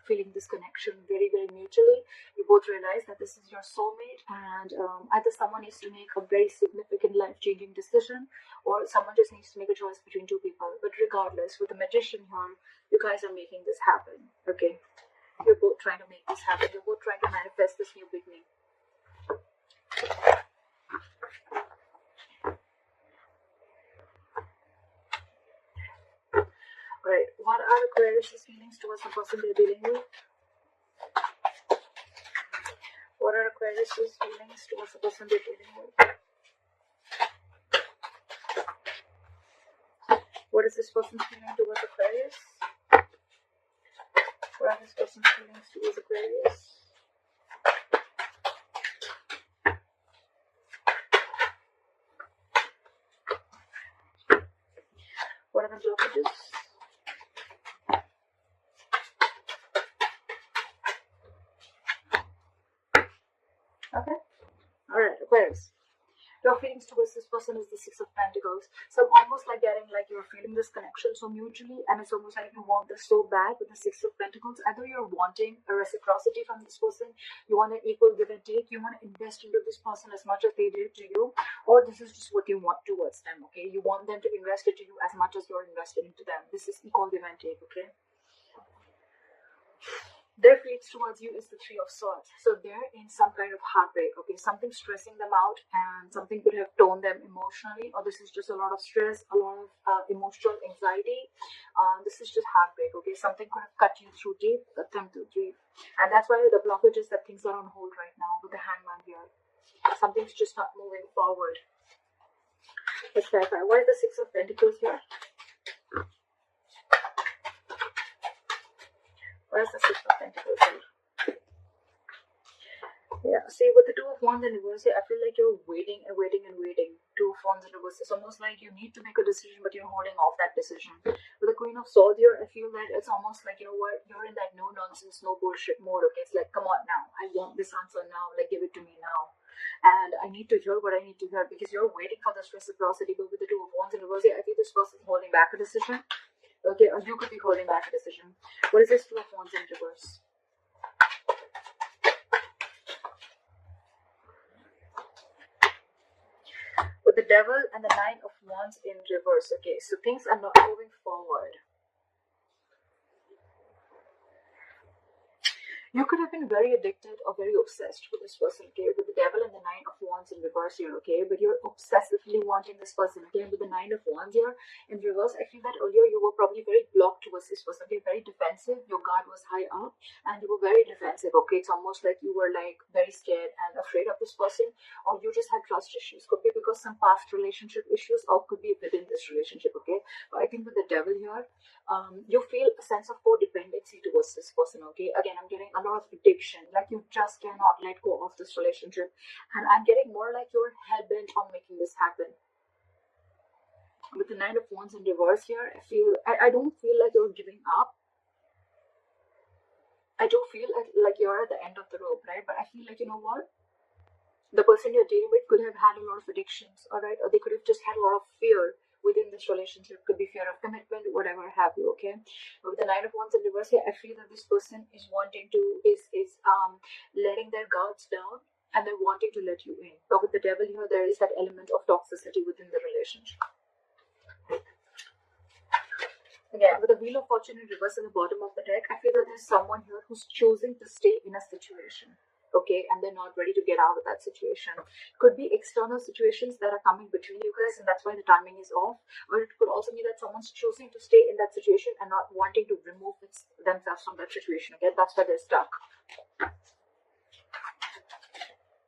feeling this connection very, very mutually. You both realize that this is your soulmate, and either someone needs to make a very significant life-changing decision, or someone just needs to make a choice between two people. But regardless, with the Magician here, you guys are making this happen. Okay, you're both trying to make this happen. You're both trying to manifest this new beginning. Right, what are Aquarius' feelings towards the person they're dealing with? What are Aquarius' feelings towards the person they're dealing with? What is this person's feeling towards Aquarius? What are this person's feelings towards Aquarius? What are the blockages? Okay. Alright, Aquarius. Your feelings towards this person is the Six of Pentacles. So I'm almost like getting like you're feeling this connection so mutually, and it's almost like you want this so bad with the Six of Pentacles. Either you're wanting a reciprocity from this person, you want an equal give and take, you want to invest into this person as much as they did to you, or this is just what you want towards them, okay? You want them to invest into you as much as you're invested into them. This is equal give and take, okay? Their feelings towards you is the Three of Swords. So they're in some kind of heartbreak, okay? Something stressing them out, and something could have torn them emotionally, or this is just a lot of stress, a lot of emotional anxiety. This is just heartbreak, okay? Something could have cut you through deep, cut them through deep. And that's why the blockage is that things are on hold right now with the Hangman here. Something's just not moving forward. Let's clarify. What is the Six of Pentacles here? Where's the Six of Pentacles here? Yeah, see, with the Two of Wands in reverse here, I feel like you're waiting and waiting and waiting. Two of Wands in reverse. It's almost like you need to make a decision, but you're holding off that decision. With the Queen of Swords here, I feel that it's almost like, you know what, you're in that no-nonsense, no bullshit mode, okay? It's like, come on now. I want this answer now. Like, give it to me now. And I need to hear what I need to hear, because you're waiting for this reciprocity. But with the Two of Wands in reverse here, I feel this person is holding back a decision. Okay, or you could be holding back a decision. What is this Two of Wands in reverse? With the Devil and the Nine of Wands in reverse. Okay, so things are not moving forward. You could have been very addicted or very obsessed with this person, okay? With the Devil and the Nine of Wands in reverse here, okay? But you're obsessively wanting this person, okay? With the Nine of Wands here in reverse, I feel that earlier you were probably very blocked towards this person, okay? Very defensive. Your guard was high up, and you were very defensive, okay? It's almost like you were like very scared and afraid of this person, or you just had trust issues. Could be because some past relationship issues, or could be within this relationship, okay? But I think with the Devil here, you feel a sense of codependency towards this person, okay? Again, I'm getting a lot of addiction, like you just cannot let go of this relationship, and I'm getting more like you're hell-bent on making this happen. With the Nine of Wands in reverse here, I don't feel like you're giving up. I do feel like you're at the end of the rope, right? But I feel like, you know what, the person you're dealing with could have had a lot of addictions, all right? Or they could have just had a lot of fear within this relationship. Could be fear of commitment, whatever have you, okay? But with the Nine of Wands in reverse here, I feel that this person is wanting to, is letting their guards down, and they're wanting to let you in. But with the Devil here, there is that element of toxicity within the relationship. Again, with the Wheel of Fortune in reverse at the bottom of the deck, I feel that there's someone here who's choosing to stay in a situation, okay, and they're not ready to get out of that situation. Could be external situations that are coming between you guys, and that's why the timing is off. Or it could also be that someone's choosing to stay in that situation and not wanting to remove themselves from that situation, okay? That's why they're stuck.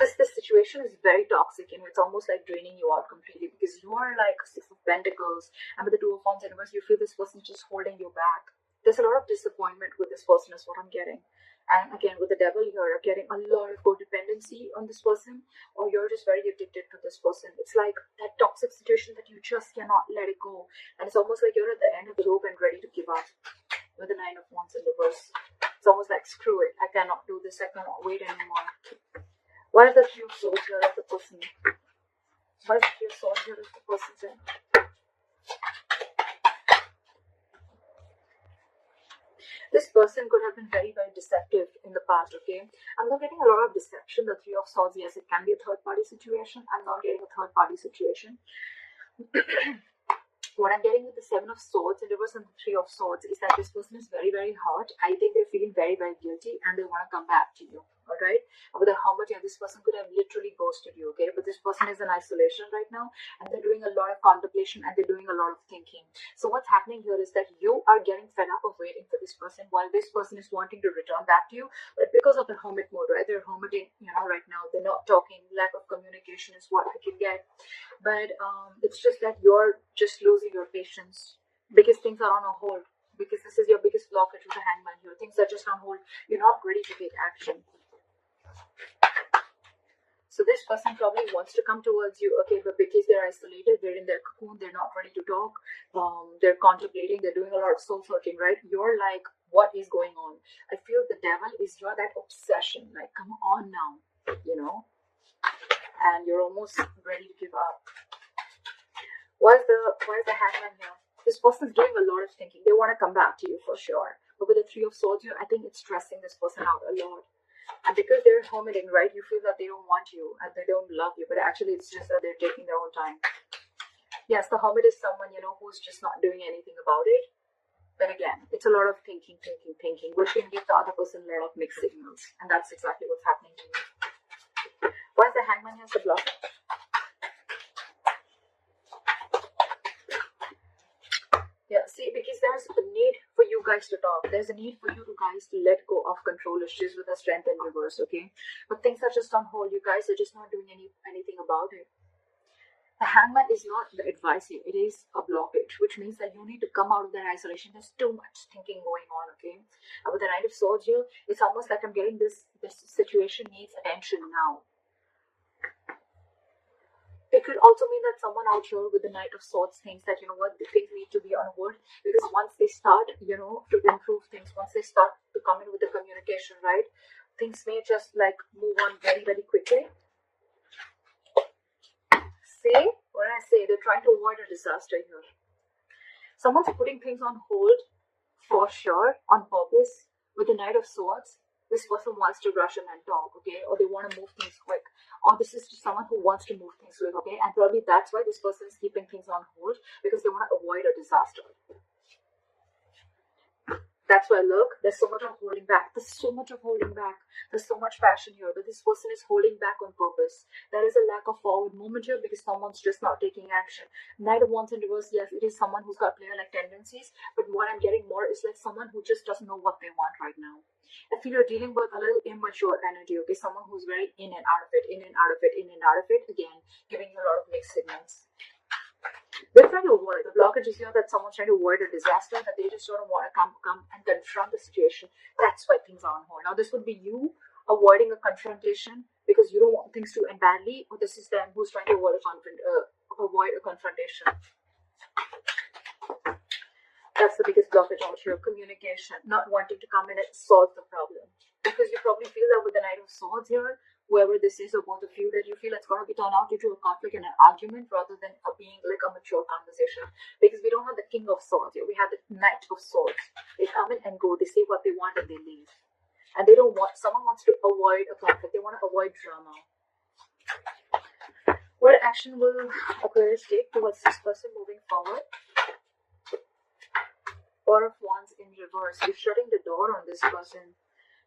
This situation is very toxic, and it's almost like draining you out completely, because you are like Six of Pentacles, and with the Two of Wands in reverse, you feel this person just holding you back. There's a lot of disappointment with this person is what I'm getting. And again, with the Devil here, you're getting a lot of codependency on this person, or you're just very addicted to this person. It's like that toxic situation that you just cannot let it go, and it's almost like you're at the end of the rope and ready to give up. With the Nine of Wands in reverse, it's almost like, screw it, I cannot do this, I cannot wait anymore. What is the Three of Swords here of the person? What is the Three of Swords here of the person's in? This person could have been very, very deceptive in the past, okay? I'm not getting a lot of deception. The Three of Swords, yes, it can be a third-party situation. I'm not getting a third-party situation. What I'm getting with the Seven of Swords and reverse and the Three of Swords is that this person is very, very hurt. I think they're feeling very, very guilty and they want to come back to you. Alright? With the Hermit, yeah, this person could have literally ghosted you, okay? But this person is in isolation right now and they're doing a lot of contemplation and they're doing a lot of thinking. So what's happening here is that you are getting fed up of waiting for this person while this person is wanting to return back to you. But because of the Hermit mode, right? They're hermiting, right now. They're not talking. Lack of communication is what I can get. But it's just that you're just losing your patience because things are on a hold. Because this is your biggest blockage with the Hangman here. Things are just on hold. You're not ready to take action. So this person probably wants to come towards you, okay, but because they're isolated, they're in their cocoon, they're not ready to talk, they're contemplating, they're doing a lot of soul searching, right? You're like, what is going on? I feel the devil is you're that obsession, like, come on now, and you're almost ready to give up. Why is the Hangman here? This person's doing a lot of thinking. They want to come back to you for sure. But with the Three of Swords here, I think it's stressing this person out a lot. And because they're hermiting, right, you feel that they don't want you and they don't love you, but actually it's just that they're taking their own time. Yes, the Hermit is someone, who's just not doing anything about it. But again, it's a lot of thinking, which can give the other person a lot of mixed signals. And that's exactly what's happening to you. Why is the Hangman has the block? Yeah, see, because there's a need for you guys to talk. There's a need for you guys to let go of control issues with the Strength in reverse, okay? But things are just on hold. You guys are just not doing anything about it. The Hangman is not the advice here. It is a blockage, which means that you need to come out of that isolation. There's too much thinking going on, okay? With the Knight of Swords here, it's almost like I'm getting this situation needs attention now. It could also mean that someone out here with the Knight of Swords thinks that, things need to be on hold. Because once they start, to improve things, once they start to come in with the communication, right, things may just like move on very, very quickly. See? What I say, they're trying to avoid a disaster here. Someone's putting things on hold for sure, on purpose, with the Knight of Swords. This person wants to rush in and talk, okay? Or they want to move things quick. Or this is just someone who wants to move things quick, okay? And probably that's why this person is keeping things on hold, because they want to avoid a disaster. That's why, look, there's so much of holding back. There's so much of holding back. There's so much passion here, but this person is holding back on purpose. There is a lack of forward movement here because someone's just not taking action. Knight of Wands in reverse, yes, it is someone who's got player-like tendencies, but what I'm getting more is like someone who just doesn't know what they want right now. I feel you're dealing with a little immature energy, okay? Someone who's very in and out of it, in and out of it, in and out of it, again, giving you a lot of mixed signals. They're trying to avoid the blockages here, that someone's trying to avoid a disaster, that they just don't want to come and confront the situation. That's why things are on hold. Now, this would be you avoiding a confrontation because you don't want things to end badly, or this is them who's trying to avoid a confrontation. That's the biggest blockage out here, communication, not wanting to come in and solve the problem. Because you probably feel that with the Knight of Swords here, whoever this is or both of you, that you feel it's going to be turned out into a conflict and an argument rather than being like a mature conversation. Because we don't have the King of Swords here, we have the Knight of Swords. They come in and go, they say what they want and they leave. And they don't want, someone wants to avoid a conflict, they want to avoid drama. What action will Aquarius take towards this person moving forward? Four of Wands in reverse. You're shutting the door on this person.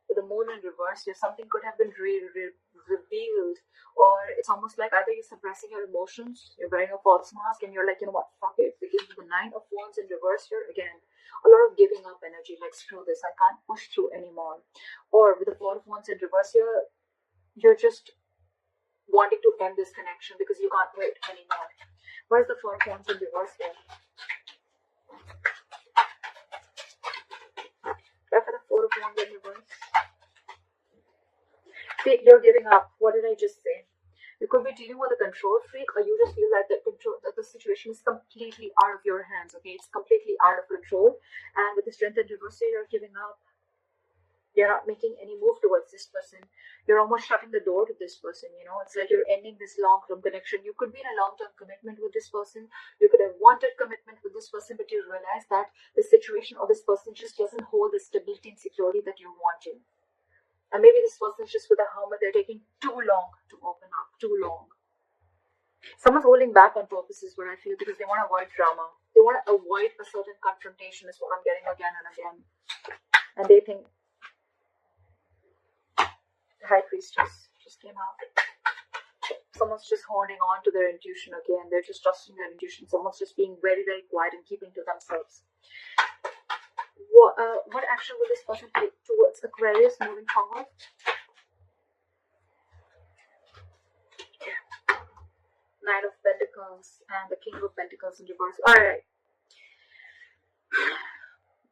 With the Moon in reverse, something could have been revealed, or it's almost like either you're suppressing your emotions, you're wearing a false mask, and you're like, what, fuck it. Because with the Nine of Wands in reverse here, again, a lot of giving up energy, like screw this, I can't push through anymore. Or with the Four of Wands in reverse here, you're just wanting to end this connection because you can't wait anymore. Why is the Four of Wands in reverse here? For the Four of Wands in reverse. See, you're giving up. What did I just say? You could be dealing with a control freak, or you just feel like that the situation is completely out of your hands, okay? It's completely out of control. And with the Strength in reverse, you're giving up. You're not making any move towards this person. You're almost shutting the door to this person, you know. It's like you're ending this long-term connection. You could be in a long-term commitment with this person. You could have wanted commitment with this person, but you realize that the situation or this person just doesn't hold the stability and security that you're wanting. And maybe this person's just with a helmet. They're taking too long to open up, too long. Someone's holding back on purpose is what I feel, because they want to avoid drama. They want to avoid a certain confrontation is what I'm getting again and again. And they think the High Priestess just came out. Someone's just holding on to their intuition again. They're just trusting their intuition. Someone's just being very, very quiet and keeping to themselves. What action will this person take towards Aquarius moving forward? Knight of Pentacles and the King of Pentacles in reverse. Alright.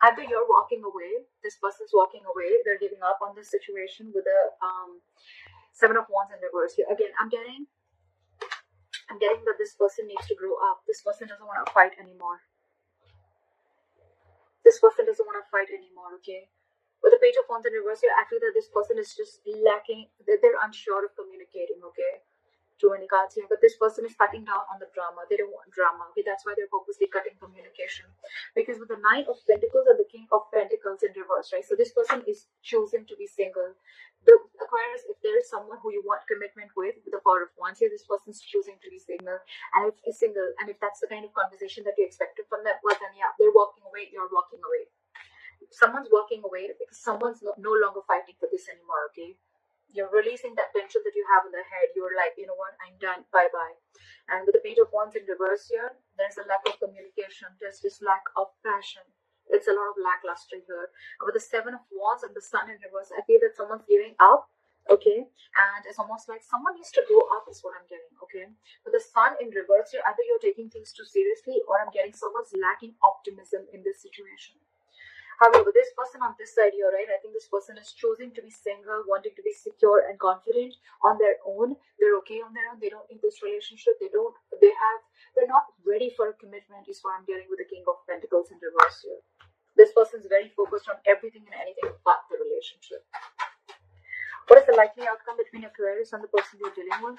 Either you're walking away, this person's walking away, they're giving up on this situation with the Seven of Wands in reverse here. Again, I'm getting that this person needs to grow up. This person doesn't want to fight anymore. This person doesn't want to fight anymore, okay? With the Page of Wands in reverse here, I feel that this person is just lacking, they're unsure of communicating, okay? Too many cards here, but this person is cutting down on the drama. They don't want drama, okay? That's why they're purposely cutting communication. Because with the Nine of Pentacles and the King of Pentacles in reverse, right? So this person is choosing to be single. The Aquarius, if there is someone who you want commitment with the Four of Wands here, this person's choosing to be single. And if it's single, and if that's the kind of conversation that you expected from them, well then yeah, they're walking away, you're walking away. Someone's walking away because someone's no longer fighting for this anymore, okay? You're releasing that tension that you have in the head. You're like, you know what, I'm done, bye-bye. And with the Page of Wands in reverse here, there's a lack of communication. There's this lack of passion. It's a lot of lackluster here. And with the Seven of Wands and the Sun in reverse, I feel that someone's giving up, okay? And it's almost like someone needs to grow up is what I'm getting, okay? With the Sun in reverse here, either you're taking things too seriously or I'm getting someone's lacking optimism in this situation. However, this person on this side here, right, I think this person is choosing to be single, wanting to be secure and confident on their own. They're okay on their own. They don't need this relationship. They're not ready for a commitment is what I'm getting with the King of Pentacles in reverse here. This person is very focused on everything and anything but the relationship. What is the likely outcome between Aquarius and the person you're dealing with?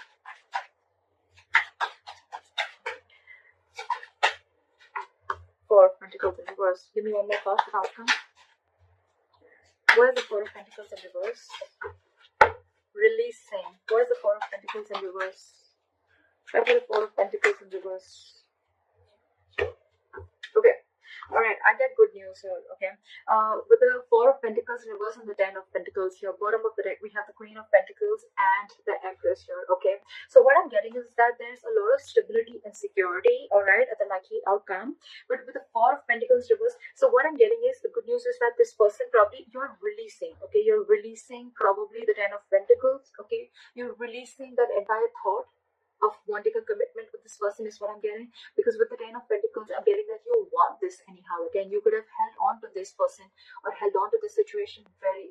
Four of Pentacles in reverse. Give me one more card for outcome. What is the Four of Pentacles in reverse? Releasing. What is the Four of Pentacles in reverse? Try for the Four of Pentacles in reverse. Okay. Alright, I get good news here, okay? With the Four of Pentacles in reverse and the Ten of Pentacles here, bottom of the deck, we have the Queen of Pentacles and the Empress here, okay? So what I'm getting is that there's a lot of stability and security, alright, at the likely outcome. But with the Four of Pentacles reverse, so what I'm getting is, the good news is that this person probably, you're releasing, okay? You're releasing probably the Ten of Pentacles, okay? You're releasing that entire thought of wanting a commitment with this person is what I'm getting. Because with the Ten of Pentacles, I'm getting that you want this anyhow. Again, you could have held on to this person or held on to this situation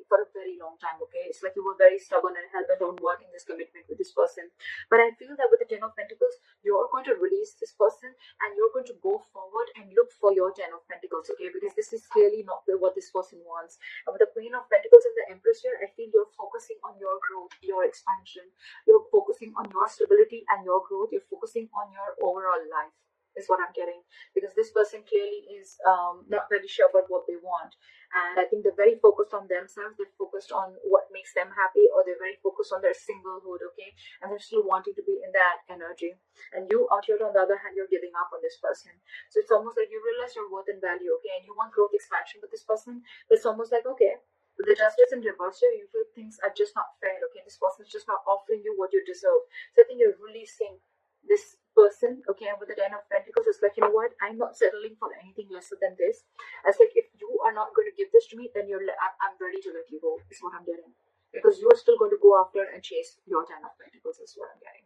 for a very long time, okay? It's like you were very stubborn and held on wanting this commitment with this person. But I feel that with the Ten of Pentacles, you're going to release this person and you're going to go forward and look for your Ten of Pentacles, okay? Because this is clearly not what this person wants. And with the Queen of Pentacles and the Empress here, I feel you're focusing on your growth, your expansion. You're focusing on your stability and your growth. You're focusing on your overall life is what I'm getting, because this person clearly is not very sure about what they want, and I think they're very focused on themselves. They're focused on what makes them happy, or they're very focused on their singlehood, okay? And they're still wanting to be in that energy. And you out here on the other hand, you're giving up on this person. So it's almost like you realize your worth and value, okay? And you want growth, expansion with this person. It's almost like, okay, with the Justice in reverse here, you feel things are just not fair, okay? This person is just not offering you what you deserve. So I think you're releasing this person, okay? And with the Ten of Pentacles, it's like, you know what, I'm not settling for anything lesser than this. It's like, if you are not going to give this to me, then I'm ready to let you go, is what I'm getting. Because you're still going to go after and chase your Ten of Pentacles, is what I'm getting.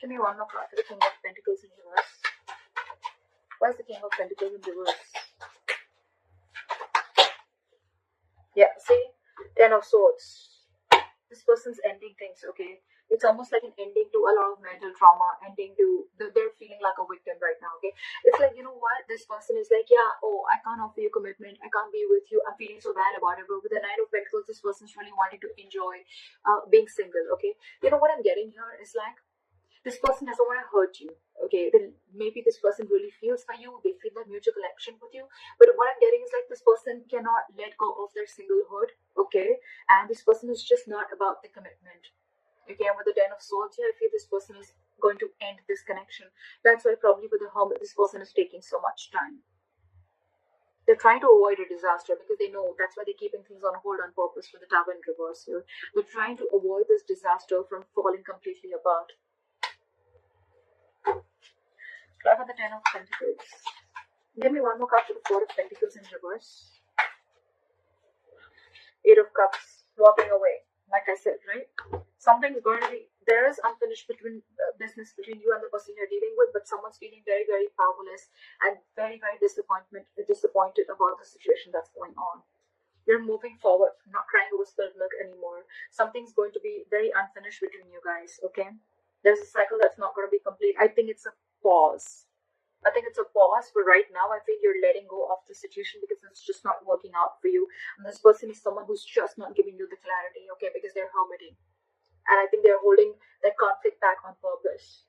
Give me one more card for the King of Pentacles in reverse. Why is the King of Pentacles in reverse? Yeah, see? Ten of Swords. This person's ending things, okay? It's almost like an ending to a lot of mental trauma, ending to, they're feeling like a victim right now, okay? It's like, you know what, this person is like, yeah, oh, I can't offer you commitment, I can't be with you, I'm feeling so bad about it. But with the Nine of Pentacles, this person's really wanting to enjoy being single, okay? You know what I'm getting here is like, this person doesn't want to hurt you, okay? Then maybe this person really feels for you, they feel that mutual connection with you. But what I'm getting is like, this person cannot let go of their singlehood, okay? And this person is just not about the commitment. Okay, and with the Ten of Swords here, I feel this person is going to end this connection. That's why probably with the Hermit, this person is taking so much time. They're trying to avoid a disaster because they know that's why they're keeping things on hold on purpose for the Tower in reverse here. They're trying to avoid this disaster from falling completely apart. Try for the Ten of Pentacles. Give me one more card for the Four of Pentacles in reverse. Eight of Cups, walking away. Like I said, right? Something's going to be, there is unfinished business between you and the person you're dealing with, but someone's feeling very, very powerless and very, very disappointed about the situation that's going on. You're moving forward, not crying over spilled milk anymore. Something's going to be very unfinished between you guys, okay? There's a cycle that's not going to be complete. I think it's a pause. I think it's a pause, but right now I feel you're letting go of the situation because it's just not working out for you. And this person is someone who's just not giving you the clarity, okay, because they're hermiting. And I think they're holding that conflict back on purpose.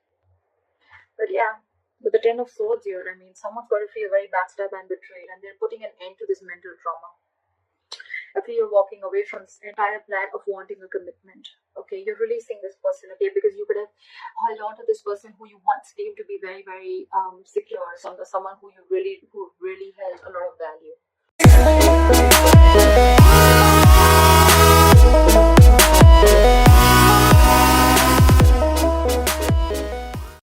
But yeah, with the Ten of Swords here, I mean, someone's got to feel very backstabbed and betrayed, and they're putting an end to this mental trauma. I feel you're walking away from this entire plan of wanting a commitment. Okay, you're releasing this person, okay, because you could have held on to this person who you once deemed to be very, very secure, someone who really held a lot of value.